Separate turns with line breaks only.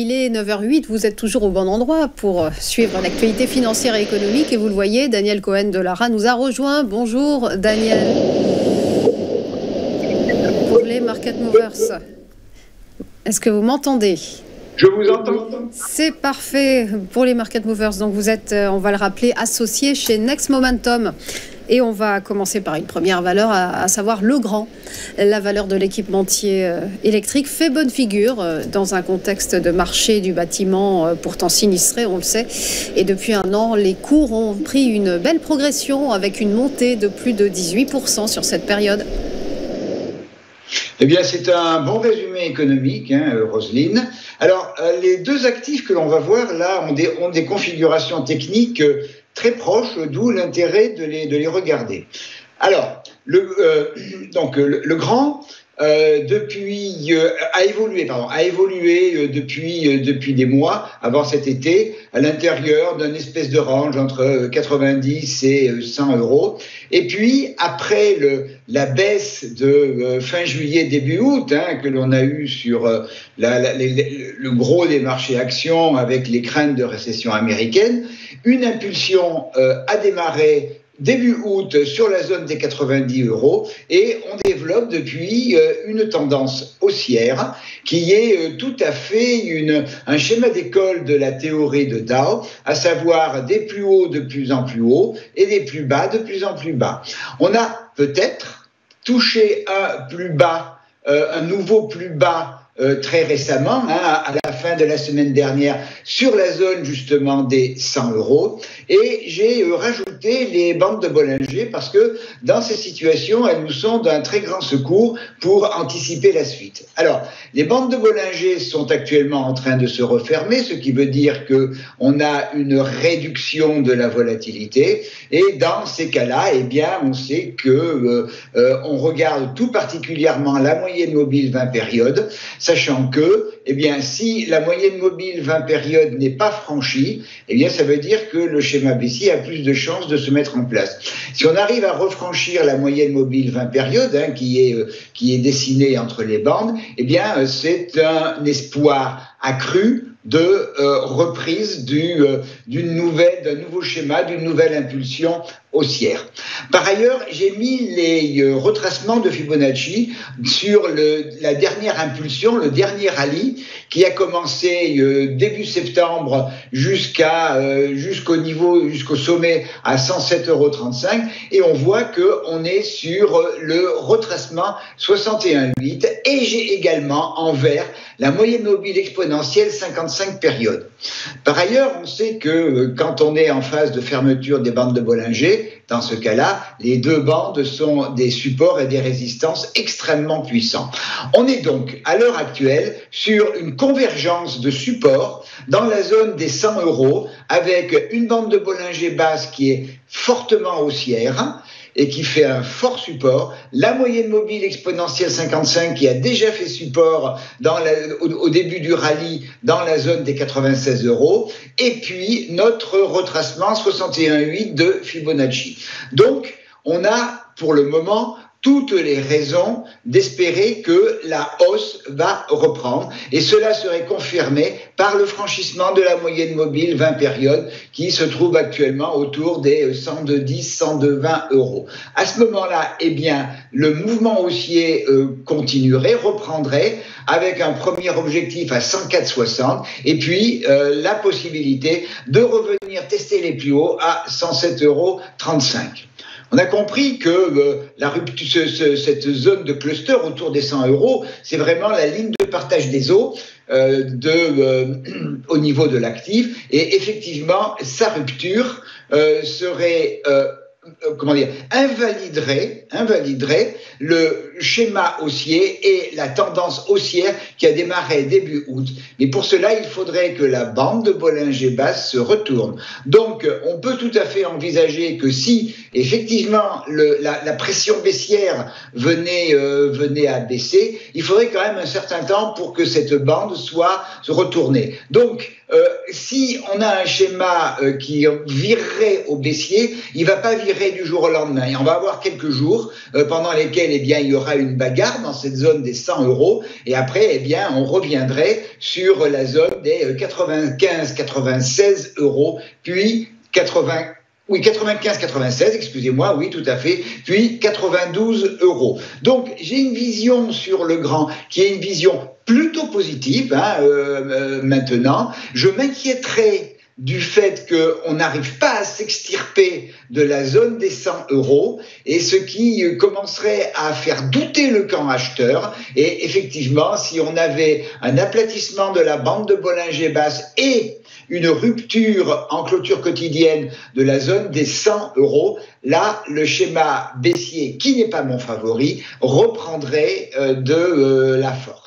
il est 9h08, vous êtes toujours au bon endroit pour suivre l'actualité financière et économique. Et vous le voyez, Daniel Cohen de Lara nous a rejoint. Bonjour Daniel. Pour les Market Movers. Est-ce que vous m'entendez ?
Je vous entends.
C'est parfait pour les Market Movers. Donc vous êtes, on va le rappeler, associé chez Next Momentum. Et on va commencer par une première valeur, à savoir Legrand. La valeur de l'équipementier électrique fait bonne figure dans un contexte de marché du bâtiment pourtant sinistré, on le sait. Et depuis un an, les cours ont pris une belle progression avec une montée de plus de 18% sur cette période.
Eh bien, c'est un bon résumé économique, Roselyne. Alors, les deux actifs que l'on va voir là ont des configurations techniques très proches, d'où l'intérêt de les regarder. Alors, le Grand a évolué depuis des mois avant cet été à l'intérieur d'un espèce de range entre 90 et 100 euros. Et puis après la baisse de fin juillet début août que l'on a eu sur le gros des marchés actions avec les craintes de récession américaine, une impulsion a démarré début août sur la zone des 90 euros et on développe depuis une tendance haussière qui est tout à fait un schéma d'école de la théorie de Dow, à savoir des plus hauts de plus en plus hauts et des plus bas de plus en plus bas. On a peut-être touché un nouveau plus bas très récemment, à la fin de la semaine dernière, sur la zone justement des 100 euros. Et j'ai rajouté les bandes de Bollinger parce que dans ces situations, elles nous sont d'un très grand secours pour anticiper la suite. Alors, les bandes de Bollinger sont actuellement en train de se refermer, ce qui veut dire qu'on a une réduction de la volatilité. Et dans ces cas-là, eh bien, on sait que on regarde tout particulièrement la moyenne mobile 20 périodes, sachant que, eh bien, si la moyenne mobile 20 périodes n'est pas franchie, eh bien, ça veut dire que le schéma baissier a plus de chances de se mettre en place. Si on arrive à refranchir la moyenne mobile 20 périodes, qui est dessinée entre les bandes, eh bien, c'est un espoir accru de reprise d'un nouveau schéma, d'une nouvelle impulsion haussière. Par ailleurs, j'ai mis les retracements de Fibonacci sur la dernière impulsion, le dernier rallye qui a commencé début septembre jusqu'au sommet à 107,35 € et on voit qu'on est sur le retracement 61,8 et j'ai également en vert la moyenne mobile exponentielle 55 périodes. Par ailleurs, on sait que quand on est en phase de fermeture des bandes de Bollinger, dans ce cas-là, les deux bandes sont des supports et des résistances extrêmement puissants. On est donc, à l'heure actuelle, sur une convergence de supports dans la zone des 100 euros, avec une bande de Bollinger basse qui est fortement haussière et qui fait un fort support, la moyenne mobile exponentielle 55 qui a déjà fait support au début du rallye dans la zone des 96 euros, et puis notre retracement 61,8 de Fibonacci. Donc, on a pour le moment toutes les raisons d'espérer que la hausse va reprendre et cela serait confirmé par le franchissement de la moyenne mobile 20 périodes qui se trouve actuellement autour des 110, 120 euros. À ce moment-là, eh bien, le mouvement haussier continuerait, reprendrait avec un premier objectif à 104,60 et puis la possibilité de revenir tester les plus hauts à 107,35 €. On a compris que cette zone de cluster autour des 100 euros, c'est vraiment la ligne de partage des eaux au niveau de l'actif. Et effectivement, sa rupture serait invaliderait le schéma haussier et la tendance haussière qui a démarré début août. Mais pour cela, il faudrait que la bande de Bollinger basse se retourne. Donc, on peut tout à fait envisager que si, effectivement, la pression baissière venait à baisser, il faudrait quand même un certain temps pour que cette bande soit retournée. Donc, si on a un schéma qui virerait au baissier, il ne va pas virer disparaîtrait du jour au lendemain. Et on va avoir quelques jours pendant lesquels il y aura une bagarre dans cette zone des 100 euros. Et après, on reviendrait sur la zone des 95-96 euros, puis 95-96, excusez-moi, oui, tout à fait, puis 92 euros. Donc, j'ai une vision sur le grand qui est une vision plutôt positive maintenant. Je m'inquiéterais du fait qu'on n'arrive pas à s'extirper de la zone des 100 euros, et ce qui commencerait à faire douter le camp acheteur. Et effectivement, si on avait un aplatissement de la bande de Bollinger-Basse et une rupture en clôture quotidienne de la zone des 100 euros, là, le schéma baissier, qui n'est pas mon favori, reprendrait de la force.